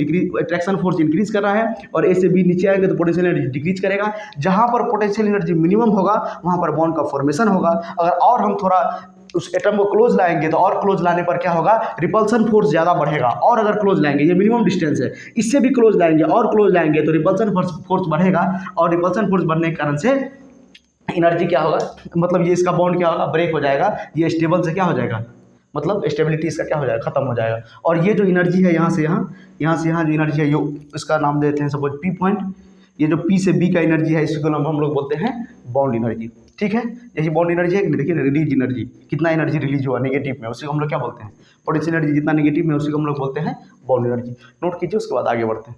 इंक्रीज कर रहा है, और ए से बी नीचे आएंगे तो पोटेंशियल एनर्जी डिक्रीज करेगा। जहाँ पर पोटेंशियल एनर्जी मिनिमम होगा वहाँ पर बॉन्ड का फॉर्मेशन होगा। अगर और हम थोड़ा उस एटम को क्लोज लाएंगे तो और क्लोज लाने पर क्या होगा, रिपल्सन फोर्स ज़्यादा बढ़ेगा। और अगर क्लोज लाएंगे, ये मिनिमम डिस्टेंस है, इससे भी क्लोज लाएंगे और क्लोज लाएंगे तो रिपल्सन फोर्स बढ़ेगा। और रिपल्सन फोर्स बढ़ने के कारण से एनर्जी क्या होगा, मतलब ये इसका बॉन्ड क्या होगा, ब्रेक हो जाएगा। ये स्टेबल से क्या हो जाएगा, मतलब स्टेबिलिटी इसका क्या हो जाएगा, खत्म हो जाएगा। और ये जो एनर्जी है यहाँ से यहाँ, यहाँ से यहाँ जो एनर्जी है, यो इसका नाम देते हैं सपोज पी पॉइंट। ये जो पी से बी का एनर्जी है इसको हम लोग बोलते हैं बॉन्ड एनर्जी। ठीक है, यही बॉन्ड एनर्जी है। देखिए रिलीज एनर्जी, कितना एनर्जी रिलीज हुआ नेगेटिव में, उसी को हम लोग क्या बोलते हैं, पोटेंशियल एनर्जी। जितना नेगेटिव में उसी को हम लोग बोलते हैं बॉन्ड एनर्जी। नोट कीजिए, उसके बाद आगे बढ़ते हैं।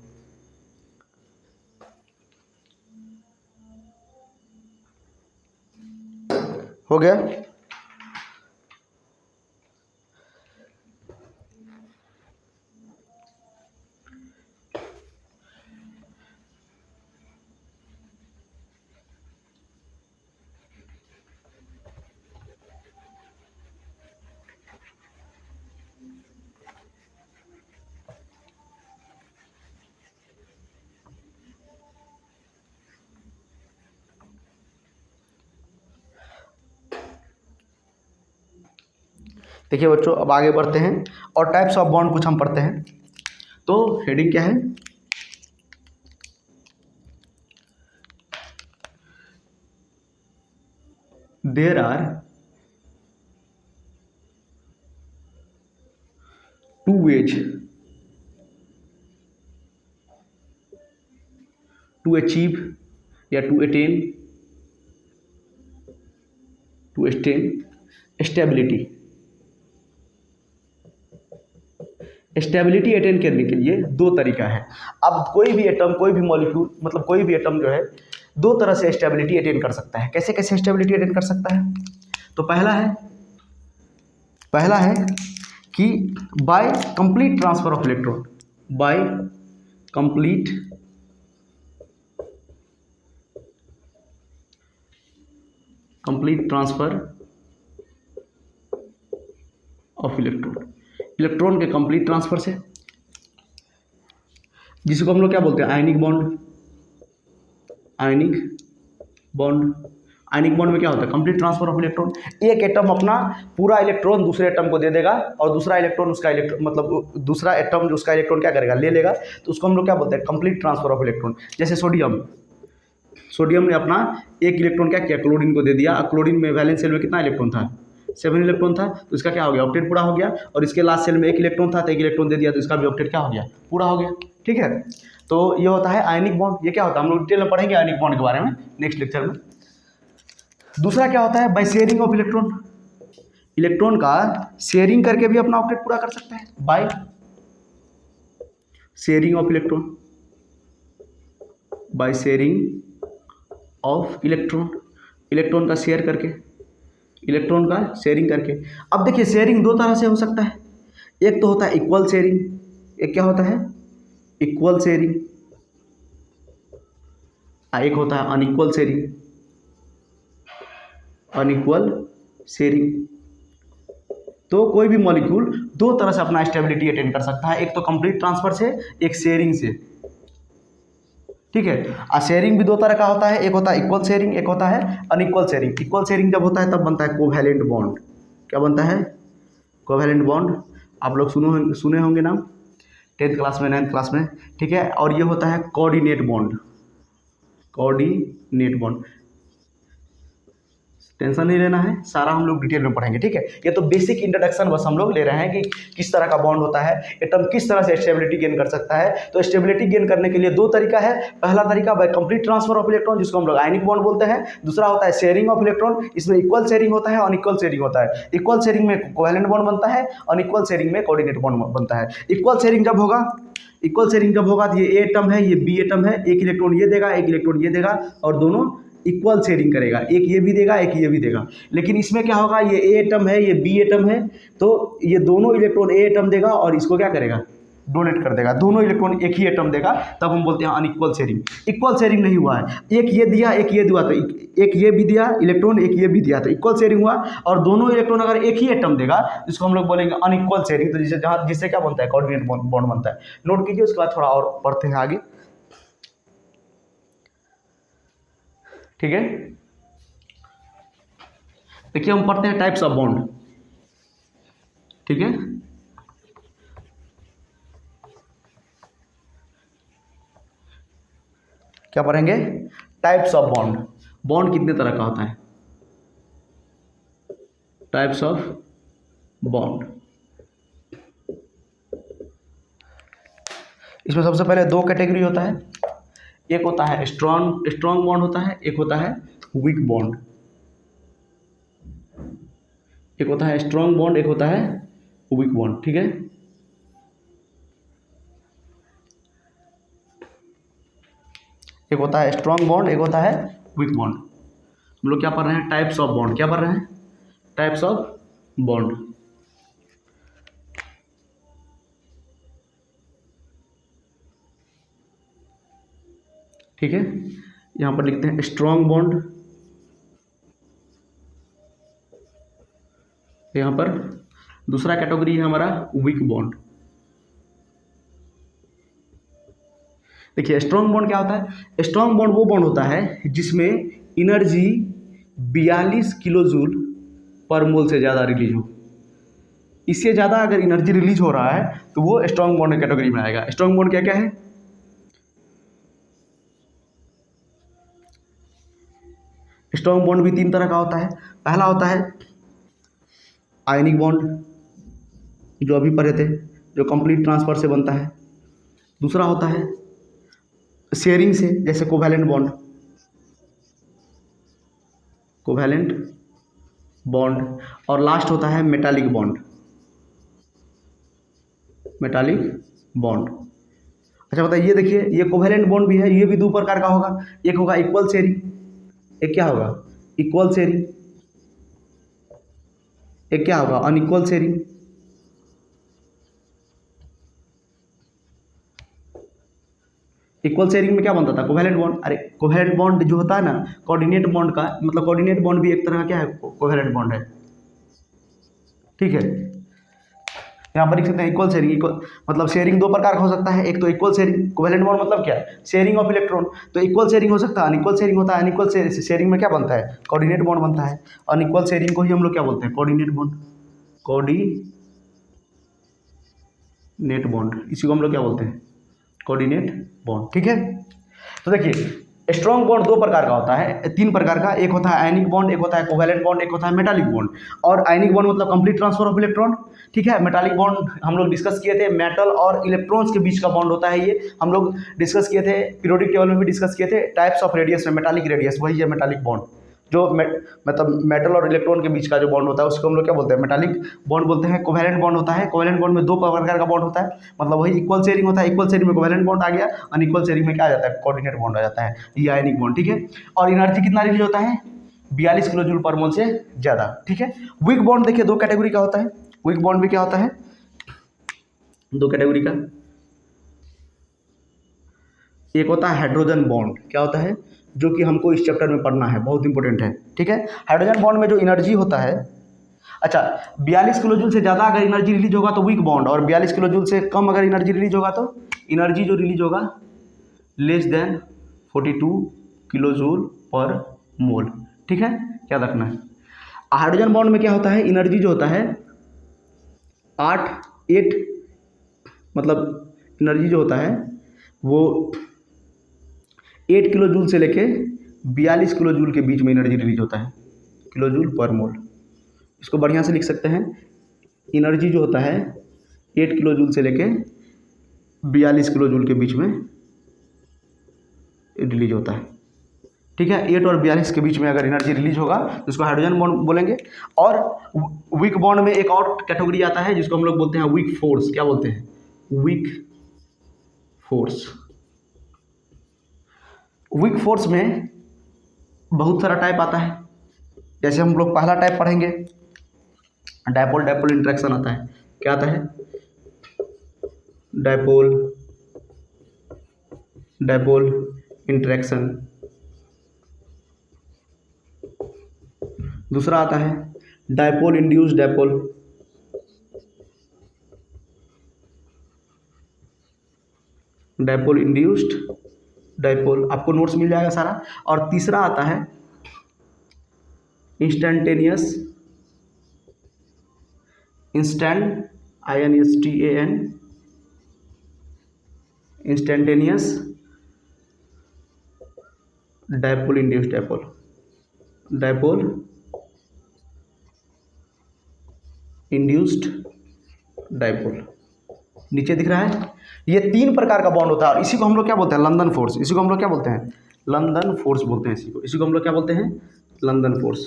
हो गया। देखिए बच्चों, अब आगे बढ़ते हैं और टाइप्स ऑफ बॉन्ड कुछ हम पढ़ते हैं। तो हेडिंग क्या है, there are two ways to achieve या टू अटेन स्टेबिलिटी अटेन करने के लिए दो तरीका है। अब कोई भी एटम, कोई भी मॉलिक्यूल, मतलब कोई भी एटम जो है दो तरह से स्टेबिलिटी अटेन कर सकता है। कैसे कैसे स्टेबिलिटी अटेन कर सकता है, तो पहला है कि by complete transfer of electron, by complete transfer of electron के कंप्लीट ट्रांसफर से, जिसको हम लोग क्या बोलते हैं, आयनिक बॉन्ड में क्या होता है, कंप्लीट ट्रांसफर ऑफ इलेक्ट्रॉन। एक एटम अपना पूरा इलेक्ट्रॉन दूसरे एटम को दे देगा, और दूसरा इलेक्ट्रॉन उसका मतलब दूसरा एटम जो उसका इलेक्ट्रॉन क्या करेगा, ले लेगा। तो उसको हम लोग क्या बोलते हैं, कंप्लीट ट्रांसफर ऑफ इलेक्ट्रॉन। जैसे सोडियम ने अपना एक इलेक्ट्रॉन क्या किया, क्लोरीन को दे दिया। क्लोरीन में वैलेंस सेल में कितना इलेक्ट्रॉन था, 7 इलेक्ट्रॉन था। तो इसका क्या हो गया, ऑक्टेट पूरा हो गया। और इसके लास्ट सेल में 1 इलेक्ट्रॉन था, तो 1 इलेक्ट्रॉन दे दिया, तो इसका भी ऑक्टेट क्या हो गया, पूरा हो गया। ठीक है, तो ये होता है आयनिक बॉन्ड। ये क्या होता है, हम लोग डिटेल में पढ़ेंगे आयनिक बॉन्ड के बारे में नेक्स्ट लेक्चर में। दूसरा क्या होता है, बाय शेयरिंग ऑफ इलेक्ट्रॉन का शेयरिंग करके भी अपना ऑक्टेट पूरा कर सकता है। बाय शेयरिंग ऑफ इलेक्ट्रॉन का शेयर करके, इलेक्ट्रॉन का शेयरिंग करके। अब देखिए शेयरिंग दो तरह से हो सकता है। एक तो होता है इक्वल शेयरिंग, एक क्या होता है, इक्वल शेयरिंग, एक होता है अनइक्वल शेयरिंग। तो कोई भी मॉलिक्यूल दो तरह से अपना स्टेबिलिटी अटेन कर सकता है, एक तो कंप्लीट ट्रांसफर से, एक शेयरिंग से। ठीक है। शेयरिंग भी दो तरह का होता है, एक होता है इक्वल शेयरिंग, एक होता है अनइक्वल शेयरिंग। इक्वल शेयरिंग जब होता है तब बनता है कोवैलेंट बॉन्ड। क्या बनता है? Covalent bond. आप लोग सुने होंगे नाम 10th क्लास में, 9th क्लास में, ठीक है। और ये होता है coordinate bond. Coordinate bond, tension नहीं लेना है, सारा हम लोग डिटेल में पढ़ेंगे, ठीक है। ये तो बेसिक इंट्रोडक्शन बस हम लोग ले रहे हैं कि किस तरह का बॉन्ड होता है, एटम किस तरह से स्टेबिलिटी गेन कर सकता है। तो स्टेबिलिटी गेन करने के लिए दो तरीका है। पहला तरीका by complete transfer of electron, जिसको हम लोग आयनिक बॉन्ड बोलते हैं। दूसरा होता है शेयरिंग ऑफ इलेक्ट्रॉन, इसमें इक्वल शेयरिंग होता है, अनइक्वल शेयरिंग होता है। इक्वल शेयरिंग में कोवैलेंट बॉन्ड बनता है, अनइक्वल शेयरिंग में कोऑर्डिनेट बॉन्ड बनता है। इक्वल शेयरिंग जब होगा तो ये ए एटम है, ये बी एटम है, एक इलेक्ट्रॉन ये देगा, एक इलेक्ट्रॉन ये देगा, और दोनों इक्वल शेयरिंग करेगा, एक ये भी देगा, एक ये भी देगा। लेकिन इसमें क्या होगा, ये ए एटम है, ये बी एटम है, तो ये दोनों इलेक्ट्रॉन ए एटम देगा और इसको क्या करेगा, डोनेट कर देगा। दोनों इलेक्ट्रॉन एक ही एटम देगा, तब हम बोलते हैं अनइक्वल शेयरिंग। इक्वल शेयरिंग नहीं हुआ है, एक ये दिया, एक ये दिया, तो एक ये भी दिया इलेक्ट्रॉन, एक ये भी दिया, तो इक्वल शेयरिंग हुआ। और दोनों इलेक्ट्रॉन अगर एक ही एटम देगा, इसको हम लोग बोलेंगे अनइक्वल शेयरिंग। तो जिससे क्या बनता है, कोऑर्डिनेट बॉन्ड बनता है। नोट कीजिए, उसके बाद थोड़ा और पढ़ते हैं आगे, ठीक है। देखिए हम पढ़ते हैं टाइप्स ऑफ बॉन्ड, ठीक है। क्या पढ़ेंगे? Types of bond. बॉन्ड कितने तरह का होता है? Types of bond. इसमें सबसे पहले दो कैटेगरी होता है। एक होता है स्ट्रॉन्ग बॉन्ड होता है, एक होता है वीक बॉन्ड। एक होता है स्ट्रॉन्ग बॉन्ड, एक होता है वीक बॉन्ड, ठीक है। एक होता है स्ट्रॉन्ग बॉन्ड, एक होता है वीक बॉन्ड। हम लोग क्या पढ़ रहे हैं? Types of bond. क्या पढ़ रहे हैं? Types of bond. ठीक है, यहां पर लिखते हैं स्ट्रॉन्ग बॉन्ड, यहां पर दूसरा कैटेगरी है हमारा वीक बॉन्ड। देखिए स्ट्रॉन्ग बॉन्ड क्या होता है? स्ट्रॉन्ग बॉन्ड वो बॉन्ड होता है जिसमें एनर्जी 42 किलो जूल पर मोल से ज़्यादा रिलीज हो। इससे ज़्यादा अगर एनर्जी रिलीज हो रहा है तो वो स्ट्रॉन्ग बॉन्ड कैटेगरी में आएगा। स्ट्रॉन्ग बॉन्ड क्या क्या है? स्ट्रॉन्ग बॉन्ड भी तीन तरह का होता है। पहला होता है आयनिक बॉन्ड, जो अभी पढ़े थे, जो कंप्लीट ट्रांसफर से बनता है। दूसरा होता है शेयरिंग से, जैसे कोवैलेंट बॉन्ड, कोवैलेंट बॉन्ड। और लास्ट होता है मेटालिक बॉन्ड, मेटालिक बॉन्ड। अच्छा बताइए, ये देखिए ये कोवैलेंट बॉन्ड भी है, ये भी दो प्रकार का होगा। एक होगा इक्वल शेयरिंग, एक क्या होगा? Equal sharing. एक क्या होगा? Unequal sharing. इक्वल शेयरिंग में क्या बनता था? Covalent bond. अरे कोवैलेंट बॉन्ड जो होता है ना, कोऑर्डिनेट बॉन्ड का मतलब, कोऑर्डिनेट बॉन्ड भी एक तरह का क्या है? कोवैलेंट बॉन्ड है, ठीक है। यहाँ पर लिख सकते हैं इक्वल शेयरिंग। मतलब शेयरिंग दो प्रकार का हो सकता है। एक तो इक्वल शेयरिंग, कोवैलेंट बॉन्ड मतलब क्या है? Sharing of electron. तो इक्वल शेयरिंग हो सकता है, अनइक्वल शेयरिंग होता है। अनइक्वल शेयरिंग में क्या बनता है? कोऑर्डिनेट बॉन्ड बनता है। अनइक्वल शेयरिंग को ही हम लोग क्या बोलते हैं? कोऑर्डिनेट बॉन्ड, कोऑर्डिनेट बॉन्ड, इसी को हम लोग क्या बोलते हैं? कोऑर्डिनेट बॉन्ड, ठीक है। तो देखिए स्ट्रॉन्ग बॉन्ड दो प्रकार का होता है, तीन प्रकार का। एक होता है आयनिक बॉन्ड, एक होता है कोवैलेंट बॉन्ड, एक होता है मेटालिक बॉन्ड। और आयनिक बॉन्ड मतलब कंप्लीट ट्रांसफर ऑफ इलेक्ट्रॉन, ठीक है। मेटालिक बॉन्ड हम लोग डिस्कस किए थे, मेटल और इलेक्ट्रॉन्स के बीच का बॉन्ड होता है। ये हम लोग डिस्कस किए थे, पीरियोडिक टेबल में भी डिस्कस किए थे। टाइप्स ऑफ रेडियस में मेटालिक रेडियस, वही है मेटालिक बॉन्ड। जो मतलब मेटल और इलेक्ट्रॉन के बीच का जो बॉन्ड होता है उसको हम लोग क्या बोलते हैं? मेटालिक बॉन्ड बोलते हैं। कोवैलेंट बॉन्ड होता है, कोवैलेंट बॉन्ड में दो प्रकार का बॉन्ड होता है, मतलब वही इक्वल शेयरिंग होता है। इक्वल शेयरिंग में कोवैलेंट बॉन्ड आ गया, अनइक्वल शेयरिंग में क्या आ जाता है? कोऑर्डिनेट बॉन्ड आ जाता है, ये आयनिक बॉन्ड, ठीक है। और एनर्जी कितना रिलीज होता है? 42 किलो जूल पर मोल से ज़्यादा, ठीक है। वीक बॉन्ड देखिए दो कैटेगरी का होता है। वीक बॉन्ड भी क्या होता है? दो कैटेगरी का। एक होता है हाइड्रोजन बॉन्ड। क्या होता है? जो कि हमको इस चैप्टर में पढ़ना है, बहुत इंपॉर्टेंट है, ठीक है। हाइड्रोजन बॉन्ड में जो एनर्जी होता है, अच्छा 42 किलो जूल से ज़्यादा अगर एनर्जी रिलीज होगा तो वीक बॉन्ड, और 42 किलो जूल से कम अगर एनर्जी रिलीज होगा तो एनर्जी जो रिलीज होगा less than 42 kilo joule per mole. ठीक है, याद रखना है। हाइड्रोजन बॉन्ड में क्या होता है, एनर्जी जो होता है 8 मतलब एनर्जी जो होता है वो 8 किलो जूल से लेके 42 किलो जूल के बीच में एनर्जी रिलीज होता है, किलो जूल पर मोल। इसको बढ़िया से लिख सकते हैं, एनर्जी जो होता है 8 किलो जूल से लेके 42 किलो जूल के बीच में रिलीज होता है। ठीक है, 8 और 42 के बीच में अगर एनर्जी रिलीज होगा तो इसको हाइड्रोजन बॉन्ड बोलेंगे। और वीक बॉन्ड में एक और कैटेगरी आता है जिसको हम लोग बोलते हैं वीक फोर्स। क्या बोलते हैं, वीक फोर्स। वीक फोर्स में बहुत सारा टाइप आता है। जैसे हम लोग पहला टाइप पढ़ेंगे, डायपोल डायपोल इंटरेक्शन आता है। क्या आता है, डायपोल डायपोल इंटरेक्शन। दूसरा आता है dipole induced dipole. Dipole induced dipole, आपको नोट्स मिल जाएगा सारा। और तीसरा आता है instantaneous, INSTAN, instantaneous dipole induced dipole. Dipole induced dipole नीचे दिख रहा है। ये 3 प्रकार का बॉन्ड होता है और इसी को हम लोग क्या बोलते हैं, लंदन फोर्स। इसी को हम लोग क्या बोलते हैं, लंदन फोर्स बोलते हैं। इसी को हम लोग क्या बोलते हैं, लंदन फोर्स।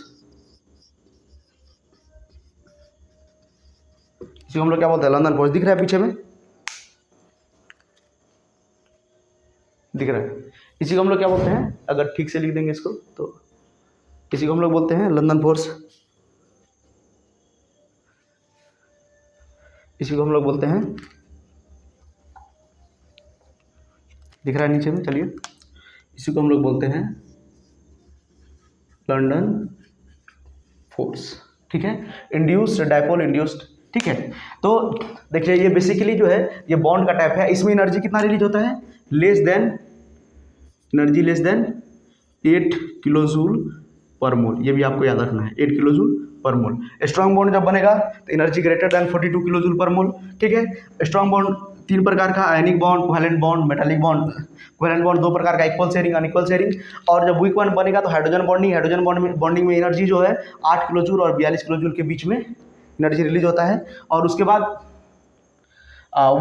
इसी को हम लोग क्या बोलते हैं, लंदन फोर्स। दिख रहा है पीछे में, दिख रहा है। इसी को हम लोग क्या बोलते हैं, अगर ठीक से लिख देंगे इसको तो इसी को हम लोग बोलते हैं लंदन फोर्स। इसी को हम लोग बोलते हैं, दिख रहा है नीचे में, चलिए इसी को हम लोग बोलते हैं लंदन फोर्स। ठीक है, इंड्यूस्ड डायपोल इंड्यूस्ड। ठीक है, तो देखिए ये बेसिकली जो है ये बॉन्ड का टाइप है। इसमें एनर्जी कितना रिलीज होता है, less than 8 kilo joule per मोल। ये भी आपको याद रखना है, 8 किलो जूल पर मोल। स्ट्रॉन्ग बॉन्ड जब बनेगा तो energy greater than 42 kilo joule per mole. ठीक है, स्ट्रॉन्ग बॉन्ड 3 प्रकार का, ionic bond, covalent bond, metallic bond. Covalent bond 2 प्रकार का, इक्वल शेयरिंग, अनइक्वल शेयरिंग। और जब वीक बॉन्ड बनेगा तो हाइड्रोजन बॉन्डिंग। हाइड्रोजन बॉन्डिंग में एनर्जी जो है 8 किलो जूल और 42 किलो जूल के बीच में एनर्जी रिलीज होता है। और उसके बाद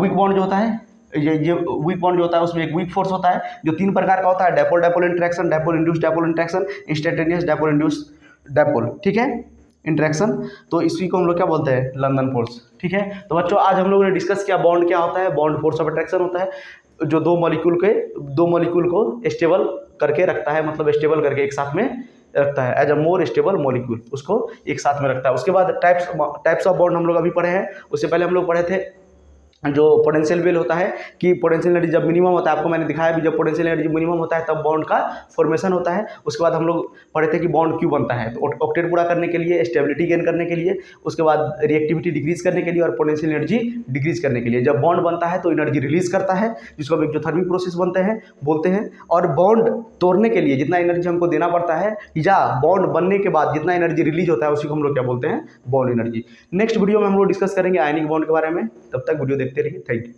वीक बॉन्ड जो होता है, ये वीक बॉन्ड जो होता है उसमें एक वीक फोर्स होता है जो 3 प्रकार का होता है, dipole dipole interaction, dipole induced dipole interaction, instantaneous dipole induced dipole. ठीक है, इंटरेक्शन। तो इसी को हम लोग क्या बोलते हैं, लंदन फोर्स। ठीक है, तो बच्चों आज हम लोगों ने डिस्कस किया बॉन्ड क्या होता है। बॉन्ड फोर्स ऑफ अट्रैक्शन होता है जो दो मॉलिक्यूल को स्टेबल करके रखता है, मतलब स्टेबल करके एक साथ में रखता है, as a more stable molecule उसको एक साथ में रखता है। उसके बाद टाइप्स ऑफ बॉन्ड हम लोग अभी पढ़े हैं। उससे पहले हम लोग पढ़े थे जो पोटेंशियल वेल होता है कि पोटेंशियल एनर्जी जब मिनिमम होता है, आपको मैंने दिखाया भी, जब पोटेंशियल एनर्जी मिनिमम होता है तब बॉन्ड का फॉर्मेशन होता है। उसके बाद हम लोग पढ़े थे कि बॉन्ड क्यों बनता है, तो ऑक्टेट पूरा करने के लिए, स्टेबिलिटी गेन करने के लिए, उसके बाद रिएक्टिविटी डिक्रीज करने के लिए और पोटेंशियल एनर्जी डिक्रीज करने के लिए। जब बॉन्ड बनता है तो एनर्जी रिलीज करता है जिसको हम एक्सोथर्मिक प्रोसेस बोलते हैं। और बॉन्ड तोड़ने के लिए जितना एनर्जी हमको देना पड़ता है या बॉन्ड बनने के बाद जितना एनर्जी रिलीज होता है उसी को हम लोग क्या बोलते हैं, बॉन्ड एनर्जी। नेक्स्ट वीडियो में हम लोग डिस्कस करेंगे आयनिक बॉन्ड के बारे में। तब तक वीडियो देखते रहिए, थैंक यू।